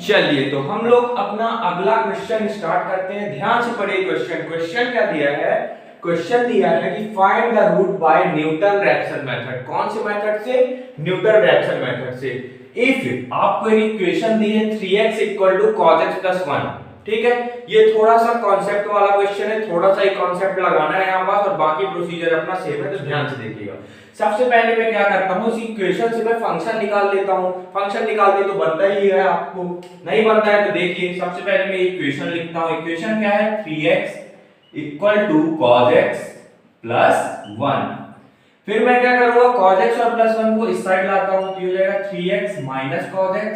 चलिए तो हम लोग अपना अगला क्वेश्चन स्टार्ट करते हैं। ध्यान से पढ़िए क्वेश्चन। क्वेश्चन क्या दिया है? क्वेश्चन दिया है कि find the root by Newton Raphson method. कौन से मेथड से? न्यूटन रैप्सन मेथड से। इफ आपको एक इक्वेशन दी है 3x cos x 1, ठीक है, ये थोड़ा सा कॉन्सेप्ट वाला क्वेश्चन है, थोड़ा सा ही कॉन्सेप्ट लगाना है यहाँ पास और बाकी प्रोसीजर अपना सेम है, तो ध्यान से देखिएगा। सबसे पहले मैं क्या करता हूँ, इस इक्वेशन से मैं फंक्शन निकाल लेता हूँ। फंक्शन निकालते तो बनता ही है, आपको नहीं बनता है तो देखिए। सबसे पहले मैं इक्वेशन लिखता हूँ। इक्वेशन क्या है? 3x cos x 1। फिर मैं क्या करूंगा, cos x और +1 को इस साइड लाता हूं, तो ये हो जाएगा 3x cos x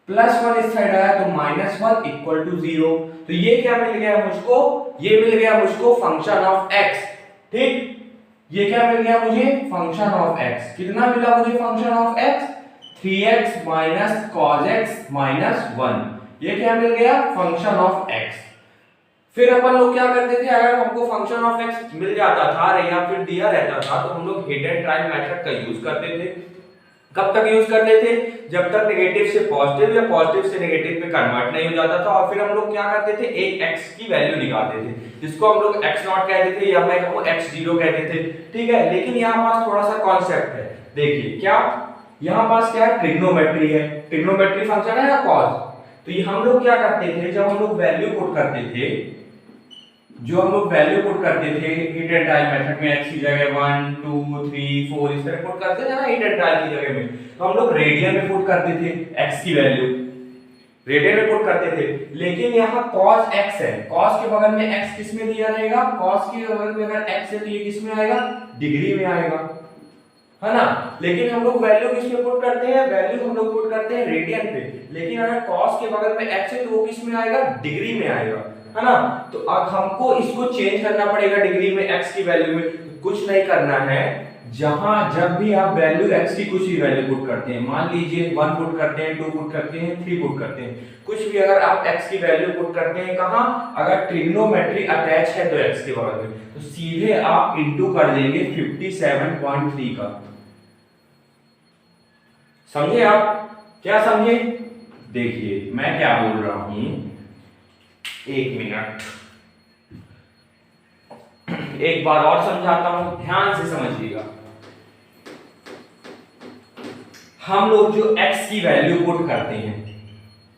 +1 इस साइड आया तो -1 0। तो ये क्या मिल गया मुझको? ये मिल गया मुझको फंक्शन ऑफ x। ठीक, ये क्या मिल गया मुझे? Function of x। कितना मिला मुझे function of x? 3x cos x 1। ये क्या मिल गया? Function of x। फिर अपन लोग क्या करते थे, अगर हमको फंक्शन ऑफ x मिल जाता था या फिर दिया रहता था तो हम लोग हिट एंड ट्राई मेथड का यूज करते थे। कब तक यूज करते थे? जब तक नेगेटिव से पॉजिटिव या पॉजिटिव से नेगेटिव में कन्वर्ट नहीं हो जाता था। और फिर हम लोग क्या करते थे, एक x की वैल्यू निकालते थे, जिसको हम लोग x0 कहते थे या मैं कहूं x0 कहते थे। ठीक है, लेकिन यहाँ पास थोड़ा सा कॉन्सेप्ट है। देखिए क्या यहाँ पास क्या है? ट्रिग्नोमेट्री है। ट्रिग्नोमेट्री फंक्शन है ना cos। तो ये हम लोग क्या करते थे, जब हम लोग वैल्यू पुट करते थे, जो हम लोग वैल्यू पुट करते थे हिट एंड ट्राई मेथड में, x की जगह 1 2 3 4 इस तरह पुट करते थे ना हिट एंड ट्राई की जगह में, तो हम लोग रेडियन में पुट करते थे x की वैल्यू, रेडियन में पुट करते थे। लेकिन यहाँ cos x है, cos के बगल में x किस में दिया रहेगा? cos के बगल में अगर x है तो ये किस में आएगा? डिग्री में आएगा, है ना। लेकिन हम लोग वैल्यू किस में पुट करते हैं? वैल्यू हम लोग पुट करते हैं रेडियन पे। लेकिन अगर cos के बगल में x है तो वो किस में आएगा? डिग्री में आएगा, है ना। तो अब हमको इसको चेंज करना पड़ेगा डिग्री में x की वैल्यू में। तो कुछ नहीं करना है, जहां जब भी आप वैल्यू x की कुछ भी वैल्यू पुट करते हैं, मान लीजिए 1 पुट करते हैं, 2 पुट करते हैं, 3 पुट करते हैं, कुछ भी अगर आप x की वैल्यू पुट करते हैं, कहां? अगर ट्रिग्नोमेट्री अटैच है तो x के बगल में, तो सीधे आप इनटू कर देंगे 57.3 का। समझे आप? क्या समझे? देखिए मैं क्या बोल रहा हूं, एक मिनट, एक बार और समझाता हूं, ध्यान से समझिएगा। हम लोग जो x की वैल्यू पुट करते हैं,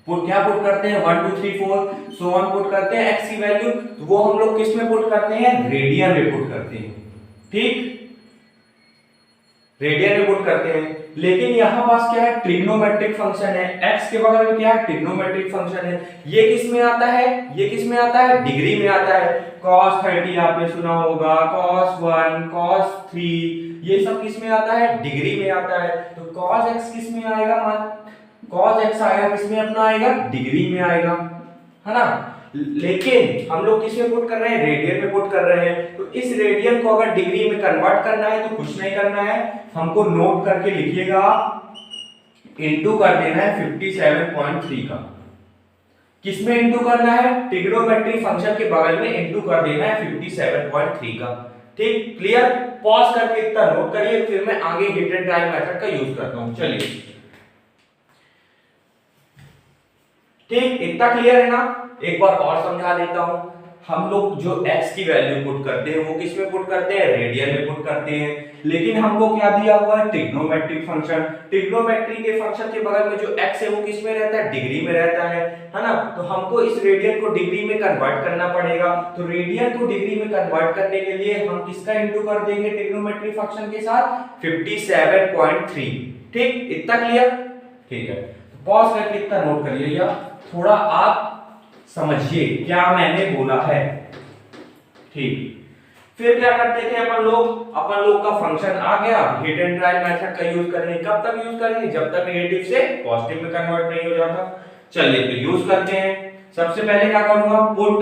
क्या पुट करते हैं? 1 2 3 4 सो 1 पुट करते हैं x की वैल्यू, तो वो हम लोग किस में पुट करते हैं? रेडियन में पुट करते हैं। ठीक, रेडियन में पुट करते हैं। लेकिन यहां पास क्या है? ट्रिग्नोमेट्रिक फंक्शन है, x के बगल में क्या है? ट्रिग्नोमेट्रिक फंक्शन है। ये किस में आता है? ये किस में आता है? डिग्री में आता है। cos 30 आपने सुना होगा, cos 1 cos 3, ये सब किस में आता है? डिग्री में आता है। तो cos x किस में आएगा? cos x आएगा किस में? अपना आएगा डिग्री में आएगा, है ना। लेकिन हम लोग किस में पुट कर रहे हैं? रेडियन में पुट कर रहे हैं। तो इस रेडियन को अगर डिग्री में कन्वर्ट करना है तो कुछ नहीं करना है, हमको नोट करके लिखिएगा, इनटू कर देना है 57.3 का। किस में इनटू करना है? ट्रिग्नोमेट्रिक फंक्शन के बगल में इनटू कर देना है 57.3 का। ठीक, क्लियर? पॉज करके इतना नोट करिए, फिर मैं आगे हिट एंड ट्राई मेथड का यूज करता हूं। चलिए, ठीक, इतना क्लियर है ना? एक बार और समझा देता हूं। हम लोग जो x की वैल्यू पुट करते हैं वो किस में पुट करते हैं? रेडियन में पुट करते हैं। लेकिन हमको क्या दिया हुआ है? Trigonometric function. ट्रिग्नोमेट्री के फंक्शन के बगल में जो x है वो किस में रहता है? डिग्री में रहता है ना। तो हमको इस रेडियन को डिग्री में कन्वर्ट करना पड़ेगा। तो रेडियन को डिग्री में कन्वर्ट करने के लिए हम किसका इनटू कर देंगे ट्रिग्नोमेट्री फंक्शन के साथ? 57.3। ठीक, इतना क्लियर? ठीक है, तो पॉज करके इतना नोट करिए या थोड़ा आप समझिए क्या मैंने बोला है। ठीक, फिर क्या करते थे अपन लोग का फंक्शन आ गया, हिट एंड ट्राई मेथड का यूज करेंगे। कब तक यूज करेंगे? जब तक नेगेटिव से पॉजिटिव में कन्वर्ट नहीं हो जाता। चलिए तो यूज करते हैं। सबसे पहले क्या करूंगा? Put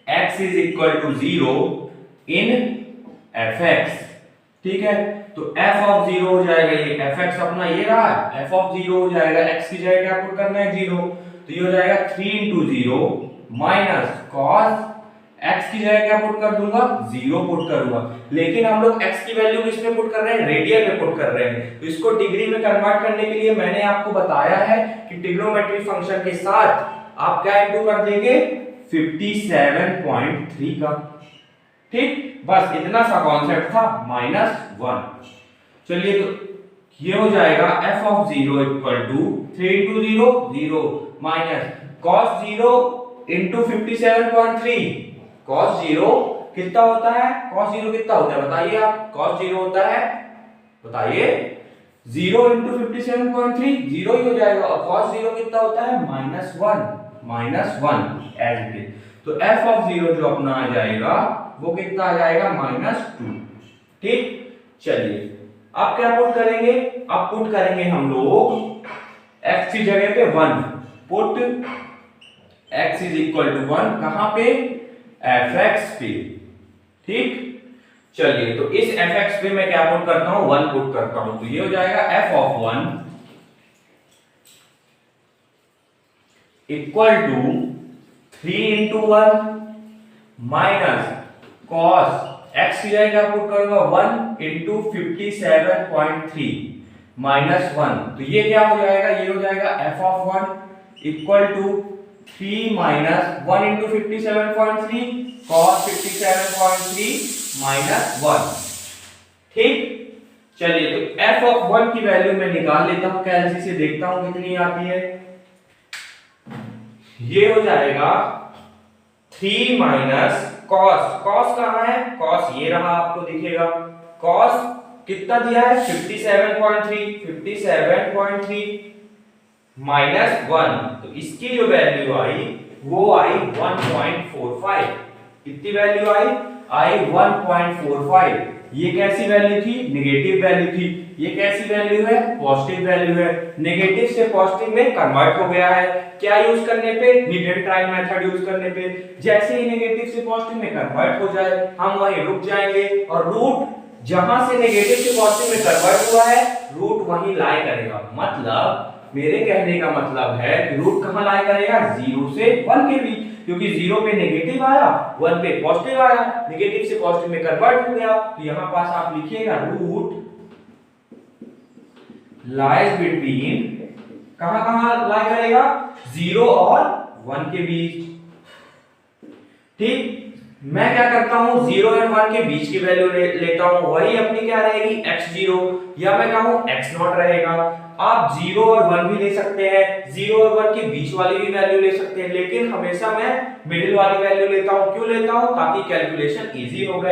x is equal to 0 in fx। ठीक है, तो f ऑफ 0 हो जाएगा, ये fx अपना ये रहा, f ऑफ 0 हो जाएगा, x की जगह क्या पुट करना है? 0। तो ये हो जाएगा 3 into 0 माइनस cos x की जगह क्या पुट कर दूंगा, 0 पुट करूंगा। लेकिन हम लोग x की वैल्यू किस में पुट कर रहे हैं, रेडियन में पुट कर रहे हैं। तो इसको डिग्री में कन्वर्ट करने के लिए मैंने आपको बताया है कि ट्रिग्नोमेट्री फंक्शन के साथ आप क्या इंटू कर देंगे, 57.3 का। ठीक, बस इतना सा कॉन्सेप्ट था, -1। चलिए तो ये हो जाएगा f of 0 equal to 3 into 0 0 minus cos 0 into 57.3। cos 0 कितना होता है, cos 0 कितना होता है बताइए आप, cos 0 होता है, बताइए, 0 into 57.3 0 ही हो जाएगा, और cos 0 कितना होता है, -1 एज इट इज। तो f of 0 जो अपना आ जाएगा वो कितना आ जाएगा, -2। ठीक, चलिए अब क्या पुट करेंगे, अब पुट करेंगे हम लोग x की जगह पे 1, put x is equal to 1 कहां पे, fx पे। ठीक, चलिए तो इस fx पे मैं क्या पुट करता हूं, 1 पुट करता हूं। तो ये हो जाएगा f of 1 equal to 3 into 1 minus cos x की जगह क्या पुट करूंगा, 1 into 57.3 माइनस 1। तो ये क्या हो जाएगा, ये हो जाएगा f of 1 equal to 3 minus 1 into 57.3 cos 57.3 minus 1। ठीक, चलिए तो f of 1 की वैल्यू मैं निकाल लेता हूं, कैलसी से देखता हूं कितनी आती है। ये हो जाएगा 3 माइनस cos कहां है, cos ये रहा, आपको दिखेगा। cos कितना दिया है, 57.3 माइनस 1। तो इसकी जो वैल्यू आई वो आई 1.45। कितनी वैल्यू आई 1.45। ये कैसी वैल्यू थी, नेगेटिव वैल्यू थी। ये कैसी वैल्यू है, पॉजिटिव वैल्यू है। नेगेटिव से पॉजिटिव में कन्वर्ट हो गया है, क्या यूज करने पे, need and try method use करने पे। जैसे ही नेगेटिव से पॉजिटिव में कन्वर्ट हो जाए हम वहीं रुक जाएंगे, और रूट जहां से नेगेटिव से पॉजिटिव में कन्वर्ट हुआ है रूट वहीं लाई करेगा। मतलब मेरे कहने का मतलब है कि रूट कहां लाई करेगा, 0 से 1 के बीच, क्योंकि 0 पे नेगेटिव आया, 1 पे पॉजिटिव आया, नेगेटिव से पॉजिटिव में कन्वर्ट हो गया। तो यहां पास आप लिखिएगा रूट लाइज बिटवीन, कहां कहां लाई करेगा, 0 और 1 के बीच। ठीक, मैं क्या करता हूं, 0 और 1 के बीच की वैल्यू लेता हूं, वही अपनी क्या रहेगी, x0, या मैं कहूं x0 रहेगा। आप 0 और 1 भी ले सकते हैं, 0 और 1 के बीच वाली भी वैल्यू ले सकते हैं, लेकिन हमेशा मैं मिडिल वाली वैल्यू लेता हूं। क्यों लेता हूं, ताकि कैलकुलेशन इजी हो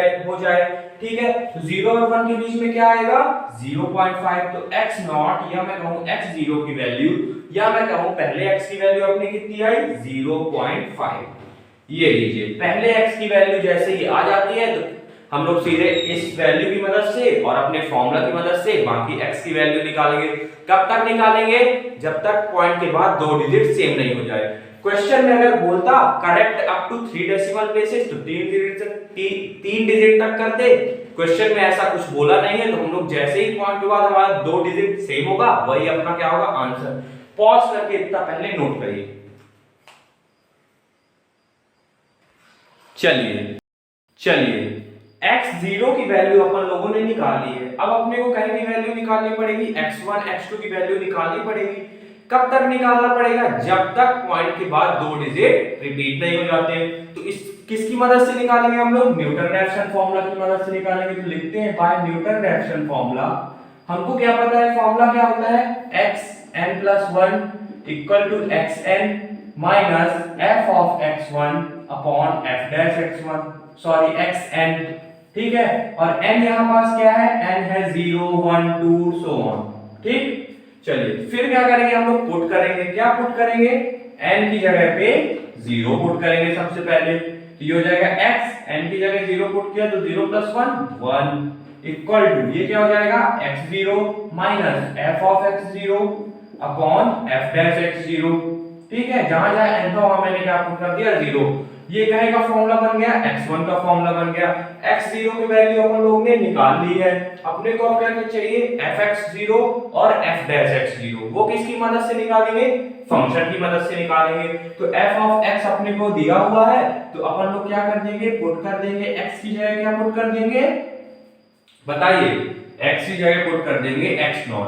जाए। ठीक है, तो 0 और 1 के बीच में क्या आएगा, 0.5। तो x0 या मैं कहूं x0 की वैल्यू, या मैं कहूं पहले x की वैल्यू अपनी कितनी आई, 0.5। ये लीजिए, पहले x की वैल्यू जैसे ही आ जाती है तो हम लोग सीधे इस वैल्यू की मदद से और अपने फॉर्मूला की मदद से बाकी x की वैल्यू निकालेंगे। कब तक निकालेंगे, जब तक पॉइंट के बाद 2 डिजिट सेम नहीं हो जाए। क्वेश्चन में अगर बोलता correct up to 3 decimal places तो 3 डिजिट तक कर दे। क्वेश्चन में ऐसा कुछ बोला नहीं है, तो हम लोग जैसे ही पॉइंट के बाद हमारा 2 डिजिट सेम होगा वही अपना क्या होगा, आंसर। पॉज करके इतना पहले नोट करिए। चलिए x0 की वैल्यू अपन लोगों ने निकाल ली है। अब अपने को कहीं की वैल्यू निकालनी पड़ेगी, x1 x2 की वैल्यू निकालनी पड़ेगी। कब तक निकालना पड़ेगा, जब तक पॉइंट के बाद 2 डिजिट रिपीट नहीं हो जाते। तो इस किसकी मदद से निकालेंगे हम लोग, न्यूटन रैप्सन फॉर्मूला की मदद से निकालेंगे। तो लिखते हैं बाय न्यूटन रैप्सन फॉर्मूला। हमको क्या पता है, फॉर्मूला क्या होता है, xn+1 equal to xn minus f of x1 upon f dash x1, sorry xn। ठीक है, और n यहां पास क्या है, n है 0 1 2 सो ऑन। ठीक, चलिए फिर क्या करेंगे हम लोग, पुट करेंगे। क्या पुट करेंगे, n की जगह पे 0 पुट करेंगे सबसे पहले। तो ये हो जाएगा x, n की जगह 0 पुट किया तो 0 + 1 1 इक्वल टू, ये क्या हो जाएगा, x0 minus f of x0 upon f dash x0। ठीक है, जहां जहां n था वहां मैंने क्या पुट कर दिया, 0 ये कहे का फॉर्मूला बन गया, x1 का फॉर्मूला बन गया। x0 की वैल्यू अपन लोग ने निकाल ली है। अपने को अब क्या चाहिए, fx0 और f'(x0), वो किसकी मदद से निकालेंगे, फंक्शन की मदद से निकालेंगे। तो f ऑफ x अपने को दिया हुआ है, तो अपन लोग क्या कर देंगे, पुट कर देंगे, x की जगह क्या पुट कर देंगे, बताइए, x की जगह पुट कर देंगे x0।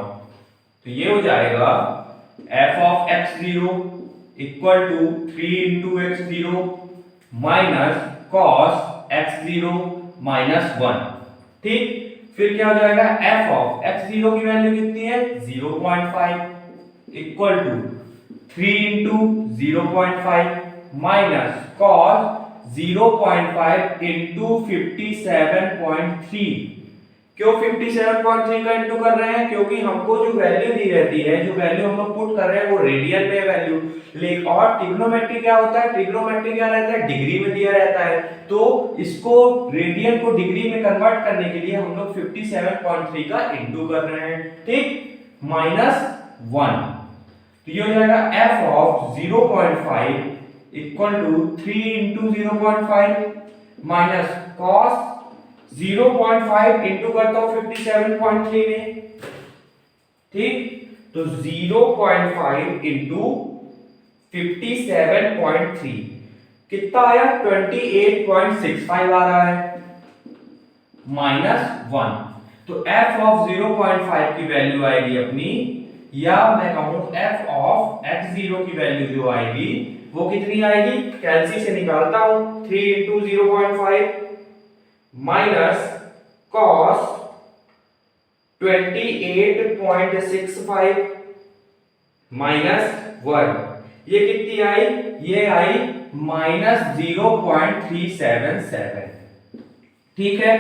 तो ये हो जाएगा f of x0 equal to 3 into x0 minus cos x0 minus 1। ठीक, फिर क्या हो जाएगा, f ऑफ x0 की वैल्यू कितनी है, 0.5 equal to 3 into 0.5 minus cos 0.5 into 57.3। क्यों 57.3 का इंटू कर रहे हैं, क्योंकि हमको जो वैल्यू दी रहती है, जो वैल्यू हम लोग पुट कर रहे हैं वो रेडियन में वैल्यू, लेकिन और ट्रिग्नोमेट्री क्या होता है, ट्रिग्नोमेट्री क्या रहता है, डिग्री में दिया रहता है। तो इसको रेडियन को डिग्री में कन्वर्ट करने के लिए हम लोग 57.3 का इंटू कर रहे हैं। ठीक, माइनस 1। तो ये हो जाएगा f of 0.5 equal to 3 into 0.5 minus cos 0.5 into करता हूं 57.3 में। ठीक, तो 0.5 इंटू 57.3 कितना आया, 28.65 आ रहा है, माइनस 1। तो f ऑफ 0.5 की वैल्यू आएगी अपनी, या मैं कहूं f ऑफ x0 की वैल्यू जो आएगी वो कितनी आएगी, कैलसी से निकालता हूं, 3 इंटू 0.5 माइनस कॉस 28.65 माइनस 1। ये कितनी आई, ये आई माइनस 0.377। ठीक है,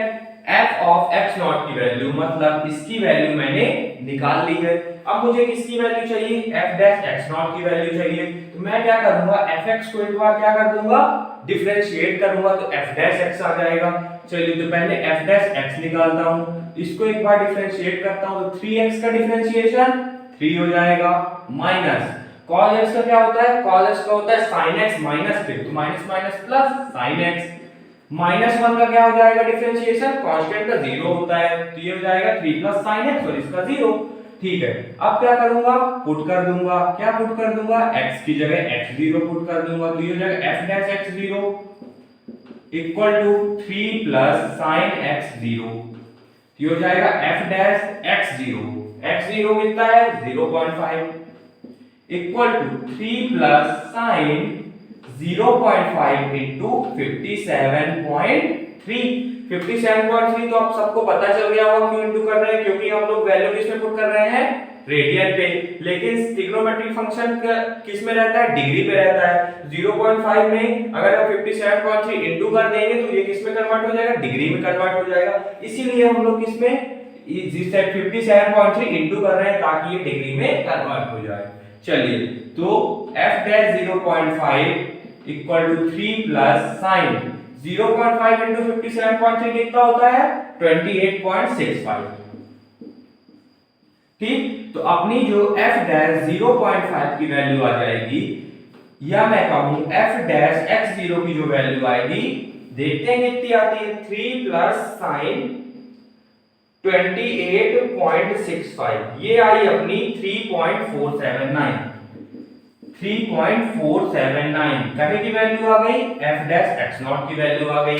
f ऑफ x0 की वैल्यू, मतलब इसकी वैल्यू मैंने निकाल ली है। अब मुझे किसकी वैल्यू चाहिए, f'(x0) की वैल्यू चाहिए। तो मैं क्या करूंगा, fx को एक बार क्या कर दूंगा, डिफरेंशिएट करूंगा, तो f'(x) आ जाएगा। चलिए, तो पहले f'(x) निकालता हूं, इसको एक बार डिफरेंशिएट करता हूं, तो 3x का डिफरेंशिएशन 3 हो जाएगा, माइनस cos x का क्या होता है, cos x का होता है sin x माइनस, फिर तो minus minus plus sin x, minus 1 का क्या हो जाएगा डिफरेंशिएशन, कांस्टेंट का 0 होता है, तो ये हो जाएगा 3 प्लस sin x और इसका 0। ठीक है, अब क्या करूंगा, पुट कर दूंगा, क्या पुट कर दूंगा, x की जगह x0 पुट कर दूंगा, तो ये हो जाएगा f'(x0) equal to 3 plus sin x0, ये हो जाएगा f'(x0), x0 कितना है 0.5 equal to 3 plus sin 0.5 into 57.3। 57.3 तो आप सबको पता चल गया होगा क्यों इंटू कर रहे हैं, क्योंकि हम लोग वैल्यू किस में पुट कर रहे हैं, रेडियन पे। लेकिन ट्रिग्नोमेट्रिक फंक्शन किस में रहता है, डिग्री पे रहता है। 0.5 में अगर हम 57.3 इंटू कर देंगे तो ये किस में कन्वर्ट हो जाएगा, डिग्री में कन्वर्ट हो जाएगा। इसीलिए हम लोग किस में, जिस 57.3 इंटू कर रहे हैं ताकि ये डिग्री में कन्वर्ट हो जाए। चलिए, तो f'(0.5) equal to 3 plus sin 0.5 into 57.3 कितना होता है, 28.65। ठीक, तो अपनी जो f'(0.5) की वैल्यू आ जाएगी, या मैं कहूं f'(x0) की जो वैल्यू आएगी, देखते हैं कितनी आती है, 3 प्लस sin 28.65, ये आई अपनी 3.479। 3.479 कहे की वैल्यू आ गई, f'(x0) की वैल्यू आ गई।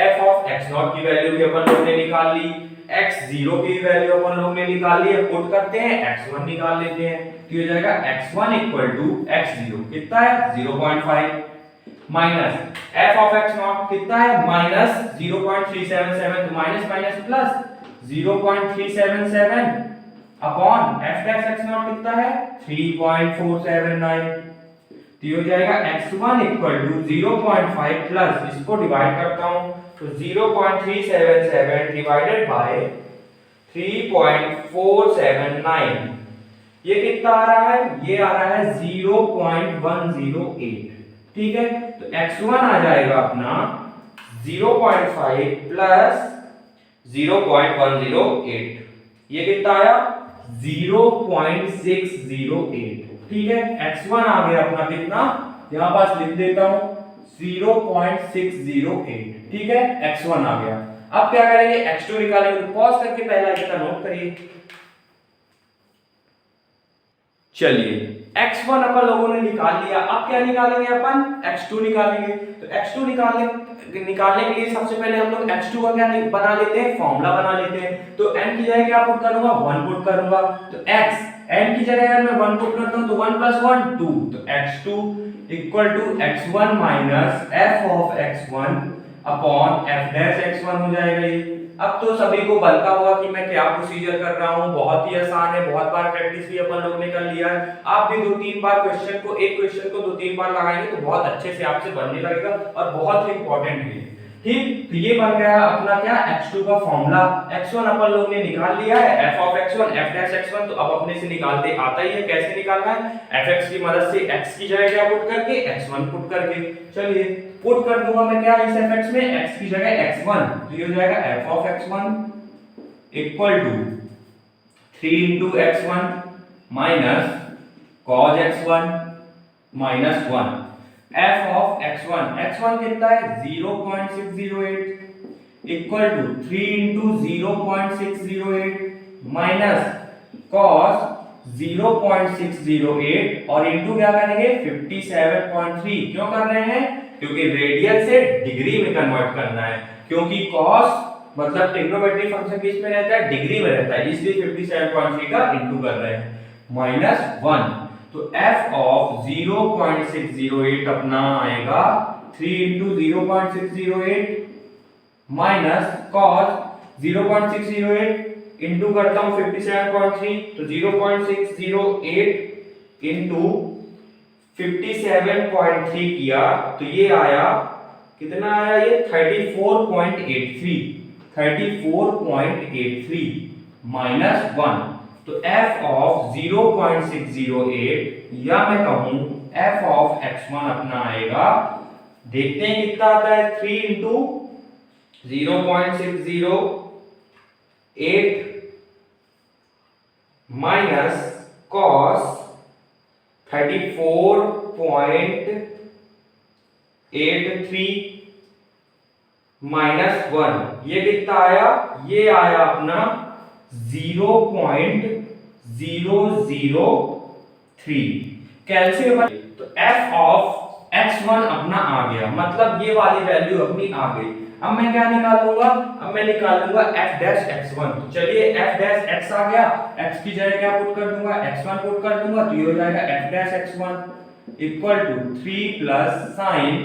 f ऑफ x0 की वैल्यू भी अपन लोग ने निकाल ली, x0 की वैल्यू अपन लोग ने निकाल ली है, पुट करते हैं, x1 निकाल लेते हैं, तो हो जाएगा x1 इक्वल टू x0 कितना है 0.5 माइनस f ऑफ x0 कितना है माइनस 0.377, तो minus minus plus 0.377 upon f'(x0) कितना है 3.479, तो ये हो जाएगा x1 इक्वल टू 0.5 प्लस, इसको डिवाइड करता हूं तो 0.377 डिवाइडेड बाय 3.479, ये कितना आ रहा है, ये आ रहा है 0.108। ठीक है, तो x1 आ जाएगा अपना 0.5 प्लस 0.108, ये कितना आया 0.608। ठीक है, x1 आ गया अपना कितना, यहां पास लिख देता हूं 0.608, ठीक है, x1 आ गया। अब क्या करेंगे, x2 निकालेंगे। तो पॉज करके पहला इसका नोट करिए। चलिए x1 अपन लोगों ने निकाल लिया। अब क्या निकालेंगे, अपन x2 निकालेंगे। तो x2 निकालने के लिए सबसे पहले हम लोग x2 का क्या बना लेते हैं, फॉर्मूला बना लेते हैं। तो n की जगह क्या पुट करूंगा, 1 पुट करूंगा। तो x n की जगह अगर मैं 1 पुट करता हूं तो 1 + 1 2, तो x2 = x1 - f of x1 upon f dash x1 हो जाएगा ये। अब तो सभी को बनता होगा कि मैं क्या प्रोसीजर कर रहा हूं, बहुत ही आसान है, बहुत बार प्रैक्टिस भी अपन लोग ने कर लिया है। आप भी 2-3 बार एक क्वेश्चन को 2-3 बार लगाएंगे तो बहुत अच्छे से आपसे बनने लगेगा और बहुत ही इंपॉर्टेंट है, ठीक। तो ये बन गया अपना क्या, x2 का फॉर्मूला। x1 अपन लोग ने निकाल लिया है, f of x1 f dash x1। तो अब अपने से निकालते आता ही है, कैसे निकालना है, fx की मदद से x की जगह क्या पुट करके, x1 पुट करके। चलिए पुट कर दूंगा मैं क्या इस fx में, x की जगह x1, तो ये हो जाएगा f of x1 = 3 × x1 minus cos x1 minus 1। f of x1 कितना है, 0.608 = 3 × 0.608 minus cos 0.608 और इंटू क्या करेंगे, 57.3। क्यों कर रहे हैं, क्योंकि रेडियन से डिग्री में कन्वर्ट करना है, क्योंकि cos मतलब ट्रिग्नोमेट्री फंक्शन किस में रहता है, डिग्री में रहता है, इसलिए 57.3 का इंटू कर रहे हैं, -1। तो f of 0.608 अपना आएगा 3 × 0.608 minus cos 0.608 इंटू करता हूं 57.3, तो 0.608 इंटू 57.3 किया तो ये आया, कितना आया ये, 34.83 -1। तो f of 0.608 या मैं कहूं f of x1 अपना आएगा, देखते हैं कितना आता है, 3 × 0.608 minus cos 34.83 -1, ये कितना आया, ये आया अपना 0.003 कैल्शियम। तो f of x1 अपना आ गया, मतलब ये वाली वैल्यू अपनी आ गई। अब मैं क्या निकालूंगा, अब मैं निकालूंगा f डैश x1। तो चलिए f डैश x आ गया, x की जगह क्या पुट कर दूंगा, x1 पुट कर दूंगा, तो ये हो जाएगा f dash x1 = 3 + sin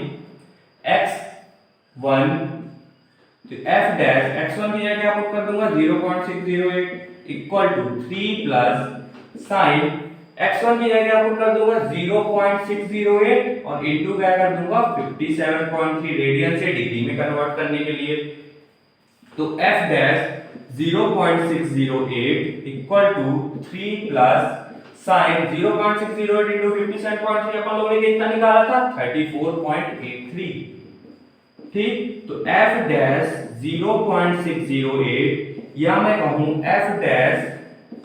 x1। तो f डैश x1 की जगह क्या पुट कर दूंगा, 0.608 = 3 + sin x1 की जगह क्या पुट कर दूंगा, 0.608 और इंटू क्या कर दूंगा 57.3, रेडियन से डिग्री में कन्वर्ट करने के लिए। तो f डैश 0.608 = 3 + sin 0.608 into 57.3 अपन लोगों ने कितना निकाला था, 34.83, ठीक। तो f डैश 0.608 या मैं कहूं f डैश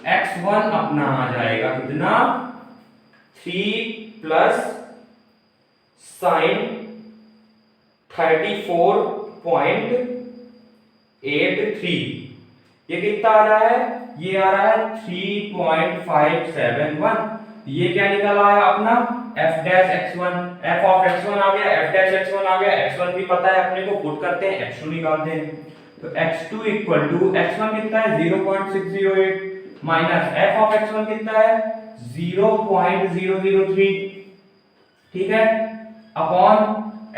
x1 अपना आ जाएगा कितना, 3 + sin 34.83, ये कितना आ रहा है, ये आ रहा है 3.571। ये क्या निकल आया अपना, f dash x1, f of x1 आ गया, f डैश x1 आ गया, x1 भी पता है अपने को, पुट करते हैं, x2 निकालते हैं। तो x2 = x1 कितना है, 0.608 माइनस f of x1 कितना है, 0.003, ठीक है, अपॉन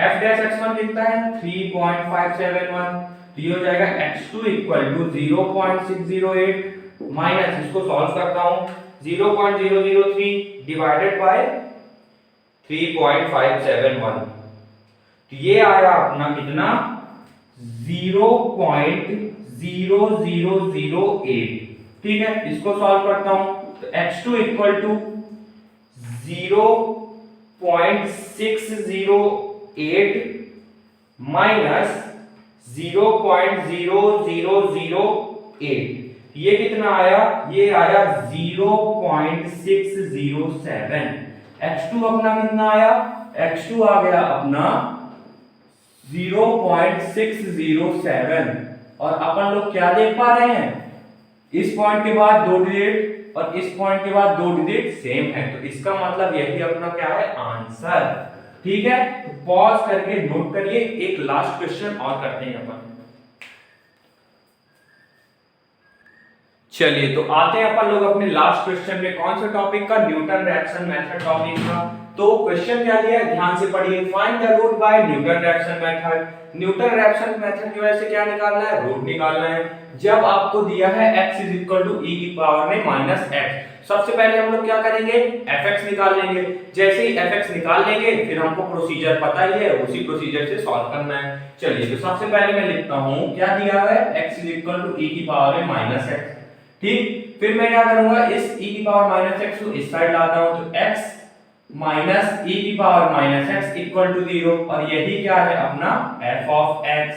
f डैश x1 कितना है, 3.571। तो ये हो जाएगा x2 = 0.608 माइनस, इसको सॉल्व करता हूं, 0.003 डिवाइडेड बाय 3.571। तो ये आया अपना कितना, 0.0008, ठीक है। इसको सॉल्व करता हूं, तो x2 = 0.608 माइनस 0.0008, ये कितना आया, ये आया 0.607। x2 अपना कितना आया, x2 आ गया अपना 0.607। और अपन लोग क्या देख पा रहे हैं, इस पॉइंट के बाद 2 डिजिट और इस पॉइंट के बाद 2 डिजिट सेम है, तो इसका मतलब यही अपना क्या है, आंसर। ठीक है, तो पॉज करके नोट करिए, एक लास्ट क्वेश्चन और करते हैं अपन। चलिए तो आते हैं अपन लोग अपने लास्ट क्वेश्चन में। कौन से टॉपिक का, न्यूटन रैप्सन मेथड टॉपिक का। तो क्वेश्चन क्या दिया है, ध्यान से पढ़िए। Find the root by Newton Raphson method. Newton Raphson method की वजह से क्या निकालना है, रूट निकालना है। जब आपको दिया है x e की पावर में -x, सबसे पहले हम लोग क्या करेंगे, fx निकाल लेंगे। जैसे ही fx निकाल लेंगे फिर हमको प्रोसीजर पता ही है, उसी प्रोसीजर से सॉल्व करना है। चलिए तो सबसे पहले मैं लिखता हूं, क्या दिया है, x e की पावर में -x। ठीक, फिर मैं क्या करूंगा, इस e की पावर -x को इस साइड लाता हूं, तो x माइनस e की पावर -x इक्वल टू 0। और यही क्या है अपना f ऑफ x,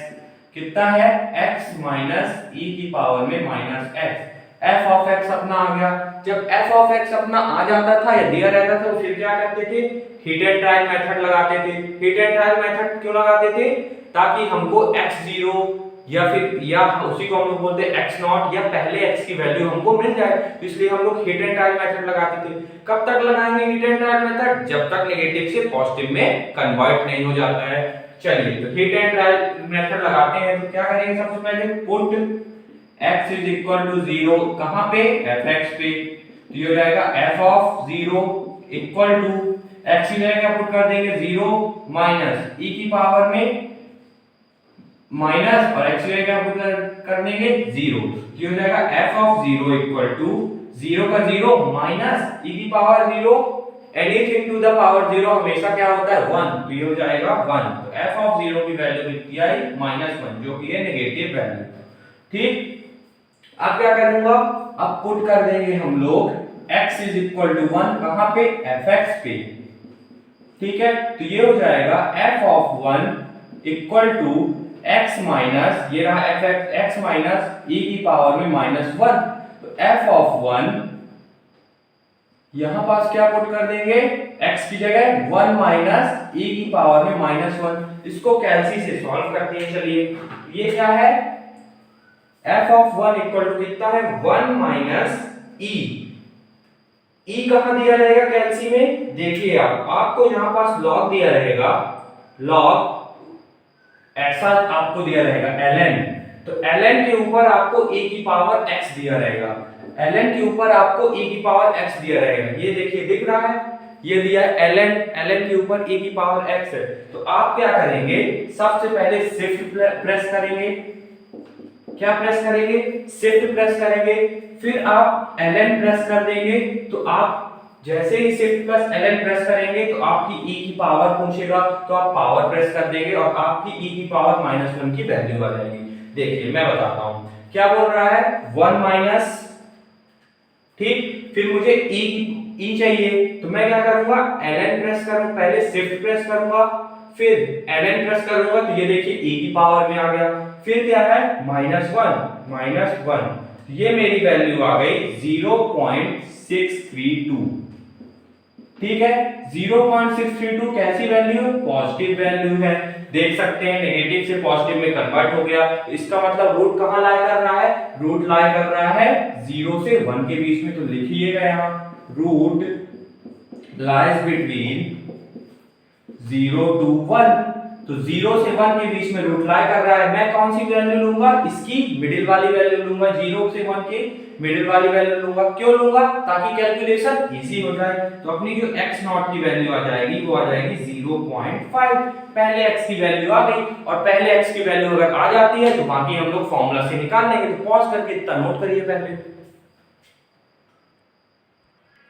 कितना है, x माइनस e की पावर में -x। f ऑफ x अपना आ गया। जब f ऑफ x अपना आ जाता था या दिया रहता था, तो फिर क्या करते थे, हीट एंड ट्रायल मेथड लगाते थे। हीट एंड ट्रायल मेथड क्यों लगाते थे, ताकि हमको x0 या फिर या उसी को हम लोग बोलते हैं x0 या पहले x की वैल्यू हमको मिल जाए, तो इसलिए हम लोग हीट एंड ट्रायल मेथड लगाते थे। कब तक लगाएंगे हीट एंड ट्रायल मेथड, जब तक नेगेटिव से पॉजिटिव में कन्वर्ट नहीं हो जाता है। चलिए तो हीट एंड ट्रायल मेथड लगाते हैं, तो क्या करेंगे, सबसे पहले पुट x 0 कहां पे, fx पे। तो ये हो जाएगा f of 0 equal to x की जगह क्या पुट कर देंगे, 0 माइनस e की पावर में माइनस और x की जगह क्या पुट कर देंगे, 0। ये हो जाएगा f ऑफ 0 इक्वल टू 0 का 0 माइनस e की power 0, anything to the power 0 हमेशा क्या होता है, 1। तो ये हो जाएगा 1। तो f ऑफ 0 की वैल्यू कितनी आई, -1, जो कि है नेगेटिव वैल्यू। ठीक, अब क्या करूंगा, अब पुट कर देंगे हम लोग x 1 कहां पे, fx पे। ठीक है, तो ये हो जाएगा f of 1 equal to x minus, ये रहा fx, x माइनस e की पावर में -1। तो f ऑफ 1 यहां पास क्या पुट कर देंगे, x की जगह 1 माइनस e की पावर में -1। इसको कैलसी से सॉल्व करते हैं। चलिए ये क्या है, f ऑफ 1 इक्वल टू कितना है, 1 माइनस e। e कहां दिया रहेगा कैलसी में, देखिए आपको यहां पास log दिया रहेगा, log ऐसा आपको दिया रहेगा ln। तो ln के ऊपर आपको e की पावर x दिया रहेगा, ln के ऊपर आपको e की पावर x दिया रहेगा। ये देखिए दिख रहा है, ये दिया है ln के ऊपर e की पावर x है। तो आप क्या करेंगे, सबसे पहले शिफ्ट प्रेस करेंगे। क्या प्रेस करेंगे, शिफ्ट प्रेस करेंगे, फिर आप ln प्रेस कर देंगे। तो आप जैसे ही शिफ्ट प्लस ln प्रेस करेंगे तो आपकी e की पावर पूछेगा, तो आप पावर प्रेस कर देंगे और आपकी e की पावर -1 की वैल्यू आ जाएगी। देखिए मैं बताता हूं क्या बोल रहा है, 1 माइनस, ठीक, फिर मुझे e चाहिए, तो मैं क्या करूंगा, ln प्रेस करूंगा, पहले शिफ्ट प्रेस करूंगा, फिर ln प्रेस करूंगा, तो ये देखिए e की पावर में आ गया। फिर क्या है, -1, ये मेरी वैल्यू आ गई 0.632। ठीक है, 0.632 कैसी वैल्यू, पॉजिटिव वैल्यू है। देख सकते हैं नेगेटिव से पॉजिटिव में कन्वर्ट हो गया। इसका मतलब रूट कहां लाई कर रहा है, रूट लाई कर रहा है 0 से 1 के बीच में। तो लिखिएगा यहां, रूट लाइज बिटवीन 0 to 1। तो 0 से 1 के बीच में रूट लाई कर रहा है। मैं कौन सी वैल्यू लूंगा, इसकी मिडिल वाली वैल्यू लूंगा, 0 से 1 के मिडिल वाली वैल्यू लूंगा। क्यों लूंगा, ताकि कैलकुलेशन इजी हो जाए। तो अपनी जो x0 की वैल्यू आ जाएगी वो आ जाएगी 0.5। पहले x की वैल्यू आ गई, और पहले x की वैल्यू अगर आ जाती है तो बाकी हम लोग फॉर्मूला से निकाल लेंगे। तो पॉज करके इतना नोट करिए पहले।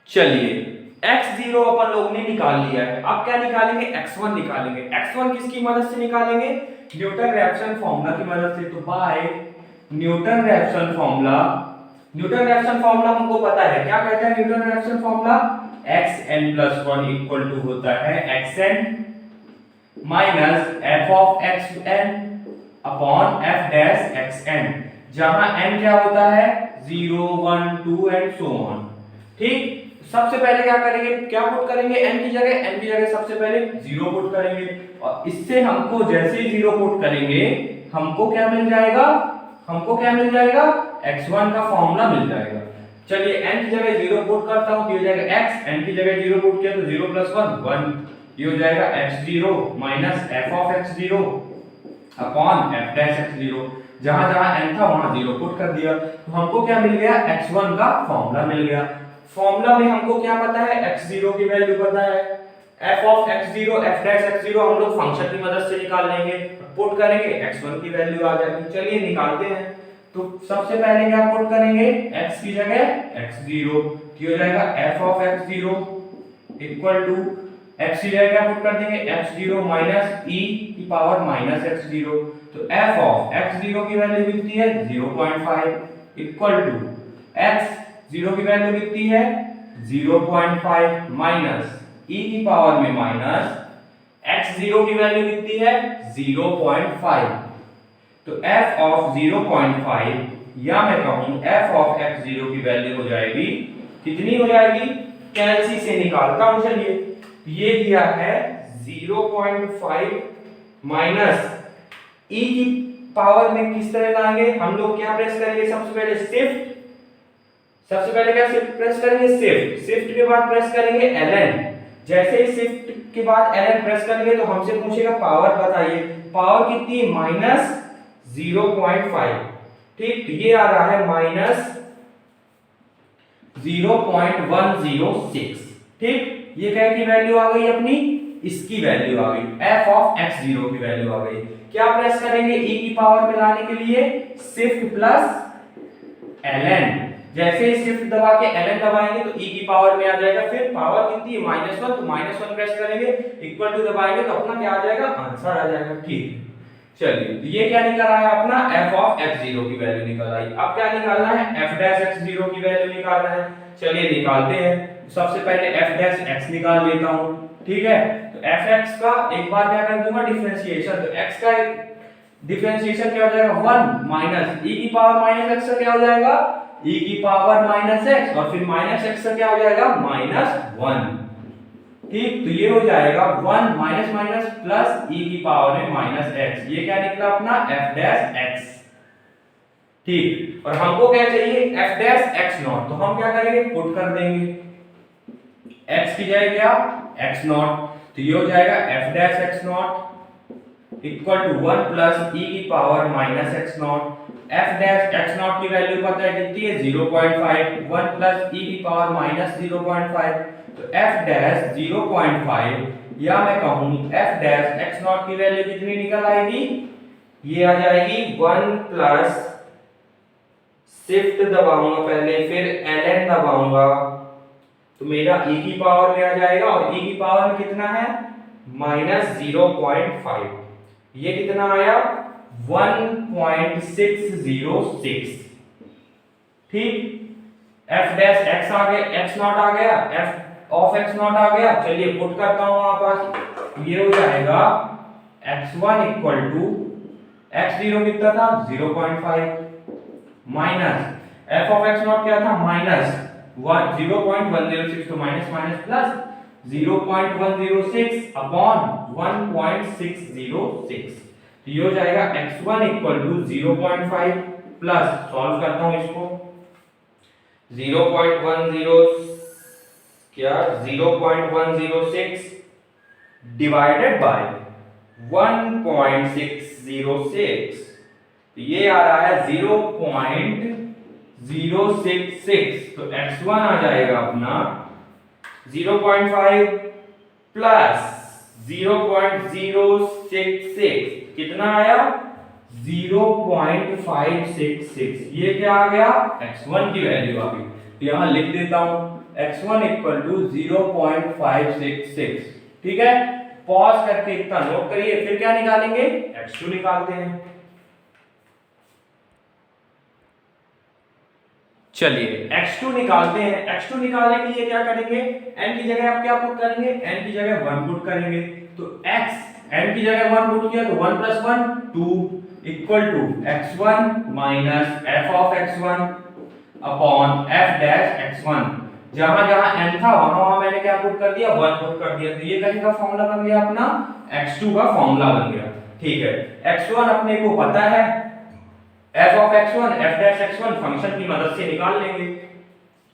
चलिए x0 अपन लोगों ने निकाल लिया है। अब क्या निकालेंगे, x1 निकालेंगे। x1 किसकी मदद से निकालेंगे, न्यूटन रैप्सन फॉर्मूला की मदद से। तो by Newton Raphson formula, Newton Raphson formula हमको पता है, क्या कहता है Newton Raphson formula, xn+1 equal to होता है xn minus f of xn upon f dash xn, जहां n क्या होता है 0 1 2 एंड सो ऑन। ठीक, सबसे पहले क्या करेंगे, क्या पुट करेंगे n की जगह सबसे पहले 0 पुट करेंगे, और इससे हमको जैसे ही 0 पुट करेंगे हमको क्या मिल जाएगा, x1 का फॉर्मूला मिल जाएगा। चलिए n की जगह 0 पुट करता हूं तो ये हो जाएगा x, n की जगह 0 पुट किया तो 0 + 1 1, ये हो जाएगा x0 minus f of x0 upon f dash x0। जहां जहां n था वहां 0 पुट कर दिया, तो हमको क्या मिल गया, x1 का फॉर्मूला मिल गया। फॉर्मूला में हमको क्या पता है, x0 की वैल्यू पता है, f of x0 f dash x0 हम लोग फंक्शन की मदद से निकाल लेंगे, पुट करेंगे x1 की वैल्यू आ जाएगी। चलिए निकालते हैं। तो सबसे पहले क्या पुट करेंगे, x की जगह x0, की हो जाएगा f of x0 equal to x की जगह क्या पुट कर देंगे, x0 माइनस e की पावर माइनस x0, तो f of x0 की वैल्यू कितनी है 0.5 इक्वल टू x 0 की वैल्यू कितनी है 0.5 माइनस e की पावर में माइनस x0 की वैल्यू कितनी है 0.5, तो f of 0.5 या मैं कहूं f of x0 की वैल्यू हो जाएगी, कितनी हो जाएगी, कैलसी से निकालता हूं। चलिए ये दिया है 0.5 माइनस e की पावर में किस तरह लाएंगे हम लोग, क्या प्रेस करेंगे, सबसे पहले शिफ्ट, सबसे पहले क्या शिफ्ट प्रेस करेंगे, शिफ्ट, शिफ्ट के बाद प्रेस करेंगे ln, जैसे ही शिफ्ट के बाद ln प्रेस करेंगे तो हमसे पूछेगा पावर बताइए, पावर कितनी है माइनस 0.5, ठीक, तो ये आ रहा है माइनस 0.106, ठीक, ये क्या की वैल्यू आ गई अपनी, इसकी वैल्यू आ गई, f of x0 की वैल्यू आ गई। क्या प्रेस करेंगे, e की पावर में लाने के लिए शिफ्ट प्लस ln, जैसे ही शिफ्ट दबा के ln दबाएंगे तो e की पावर में आ जाएगा, फिर पावर कितनी है -1, तो -1 प्रेस करेंगे, इक्वल टू दबाएंगे तो अपना क्या आ जाएगा, आंसर आ जाएगा, ठीक। चलिए तो ये क्या निकल आया अपना f of x0 की वैल्यू निकल आई। अब क्या निकालना है, f डैश x0 की वैल्यू निकालना है। चलिए निकालते हैं। सबसे पहले f डैश x निकाल लेता हूं, ठीक है। तो fx का एक बार क्या कर दूंगा डिफरेंशिएशन, तो x का डिफरेंशिएशन क्या हो जाएगा 1 माइनस e की पावर माइनस x से क्या हो जाएगा e की पावर माइनस x, और फिर माइनस x से क्या हो जाएगा -1, ठीक, तो ये हो जाएगा 1 माइनस माइनस प्लस e की पावर में माइनस x, ये क्या निकला अपना f डैश x, ठीक। और हमको क्या चाहिए f डैश x नॉट, तो हम क्या करेंगे पुट कर देंगे x की जगह क्या x नॉट, तो ये हो जाएगा f dash x not equal to 1 plus e की power minus x not, f dash x not की वैल्यू पता है कितनी है 0.5, 1 प्लस e की पावर माइनस 0.5, तो f डैश 0.5 या मैं कहूं f डैश x नॉट की वैल्यू कितनी निकल आएगी, ये आ जाएगी 1 प्लस शिफ्ट दबाऊंगा पहले, फिर ln दबाऊंगा तो मेरा e की पावर में आ जाएगा, और e की पावर में कितना है -0.5, ये कितना आया 1.606, ठीक। f डैश x आ गया, x नॉट आ गया, f ऑफ x नॉट आ गया। चलिए पुट करता हूं वहां पर, ये हो जाएगा x1 इक्वल टू x0 कितना था 0.5 minus f of x not क्या था -0.106, तो माइनस माइनस प्लस 0.106 अपॉन 1.606, तो ये हो जाएगा x1 equal to 0.5 plus, solve करता हूं इसको, 0.106 डिवाइडेड बाय 1.606, तो ये आ रहा है 0.066, तो x1 आ जाएगा अपना 0.5 प्लस 0.066, कितना आया 0.566, ये क्या आ गया x1 की वैल्यू आ गई। तो यहां लिख देता हूं x1 इक्वल टू 0.566, ठीक है। पॉज करके इतना नोट करिए, फिर क्या निकालेंगे x2 निकालते हैं। चलिए x2 निकालते हैं। x2 निकालने के लिए क्या करेंगे, n की जगह आप क्या पुट करेंगे, n की जगह 1 पुट करेंगे, तो x n की जगह 1 पुट किया तो 1 + 1 2 equal to x1 minus f of x1 upon f dash x1, जहां जहां n था वहां वहां मैंने क्या पुट कर दिया, 1 पुट कर दिया। तो ये कहीं का फॉर्मूला बन गया अपना x2 का फॉर्मूला बन गया। ठीक है, x1 अपने को पता है, f of x1 f dash x1 function की मदद से निकाल लेंगे।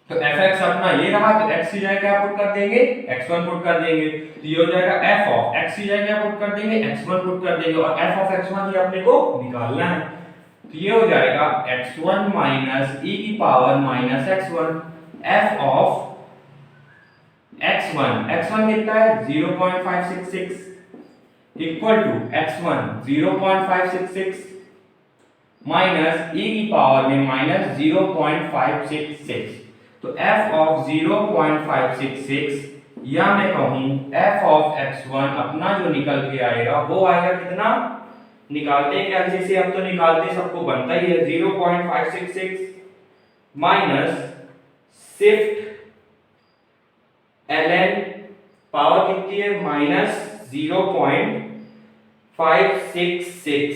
तो fx अपना ये रहा, तो x की जगह क्या पुट कर देंगे, x1 पुट कर देंगे। तो ये हो जाएगा f of x की जगह क्या पुट कर देंगे, x1 पुट कर देंगे, और f of x1 ये अपने को निकालना है। तो ये हो जाएगा x1 माइनस e की power minus x1 f of x1 कितना है 0.566 equal to x1 0.566 minus e की पावर में माइनस 0.566। तो f of 0.566 या मैं कहूं f of x1 अपना जो निकल के आएगा वो आएगा कितना, निकालते हैं कैसे से, हम तो निकालते सबको बनता ही है 0.566 माइनस शिफ्ट ln पावर कितनी है माइनस 0.566।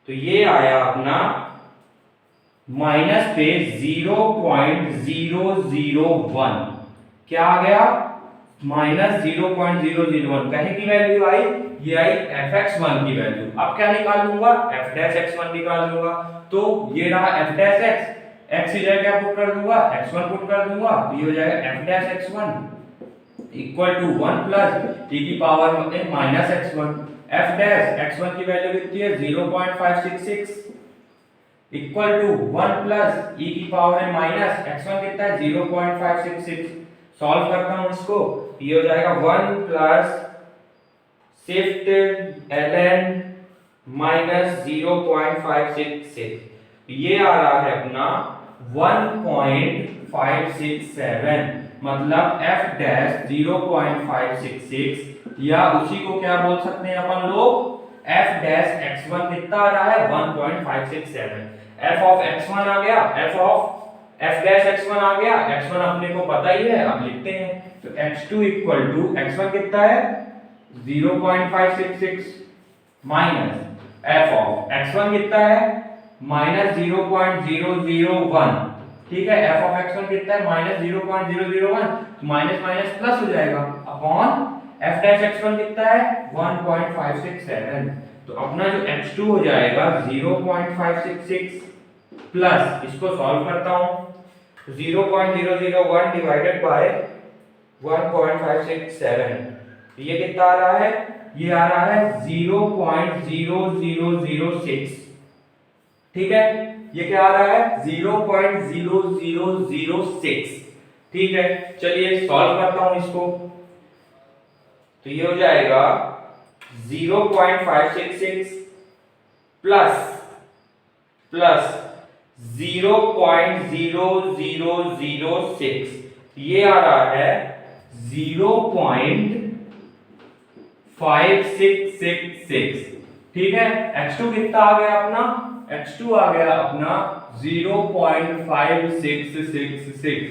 तो ये आया अपना माइनस पे 0.001, क्या आ गया माइनस 0.001। कहीं की वैल्यू आई, ये आई fx1 की वैल्यू। अब क्या निकाल लूंगा, f dash x1 निकाल लूंगा। तो ये रहा f dash x, x की जगह क्या पुट कर दूंगा, x1 पुट कर दूंगा। तो ये हो जाएगा f dash x1 equal to 1 plus e की पावर में minus x1। f dash x1 की वैल्यू कितनी है 0.566 इक्वल टू 1 प्लस e की पावर में माइनस x1 कितना है 0.566। सॉल्व करता हूं इसको, ये हो जाएगा 1 प्लस शिफ्ट ln माइनस 0.566। ये आ रहा है अपना 1.567, मतलब f डैश 0.566 या उसी को क्या बोल सकते हैं अपन लोग, f डैश x1 कितना आ रहा है 1.567। f of x1 आ गया, f डैश x1 आ गया, x1 अपने को पता ही है, अब लिखते हैं। तो x2 इक्वल टू x1 कितना है 0.566 माइनस f of x1 कितना है माइनस 0.001। ठीक है, f of x1 कितना है माइनस 0.001, तो माइनस माइनस प्लस हो जाएगा अपॉन f डैश x1 कितना है 1.567। तो अपना जो x2 हो जाएगा 0.566 प्लस, इसको सॉल्व करता हूं, 0.001 डिवाइडेड बाय 1.567, तो ये कितना आ रहा है, ये आ रहा है 0.0006। ठीक है, ये क्या आ रहा है 0.0006। ठीक है, चलिए सॉल्व करता हूं इसको। तो ये हो जाएगा 0.566 प्लस 0.0006, ये आ रहा है 0.5666। ठीक है, x2 कितना आ गया अपना, x2 आ गया अपना 0.5666।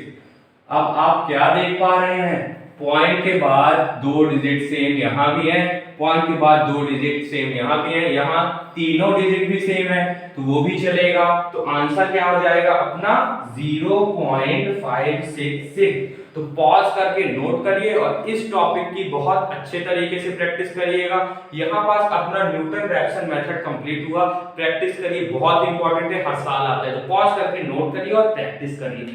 अब आप क्या देख पा रहे हैं, पॉइंट के बाद 2 डिजिट सेम यहां भी है, पॉइंट के बाद 2 डिजिट सेम यहां भी है, यहां तीनों डिजिट भी सेम है, तो वो भी चलेगा। तो आंसर क्या हो जाएगा अपना 0.566। तो पॉज करके नोट करिए और इस टॉपिक की बहुत अच्छे तरीके से प्रैक्टिस करिएगा। यहाँ पास अपना न्यूटन रैप्सन मेथड कंप्लीट हुआ, प्रैक्टिस करिए, बहुत इंपॉर्टेंट है, हर साल आता है। तो पॉज करके नोट करिए और प्रैक्टिस करिए।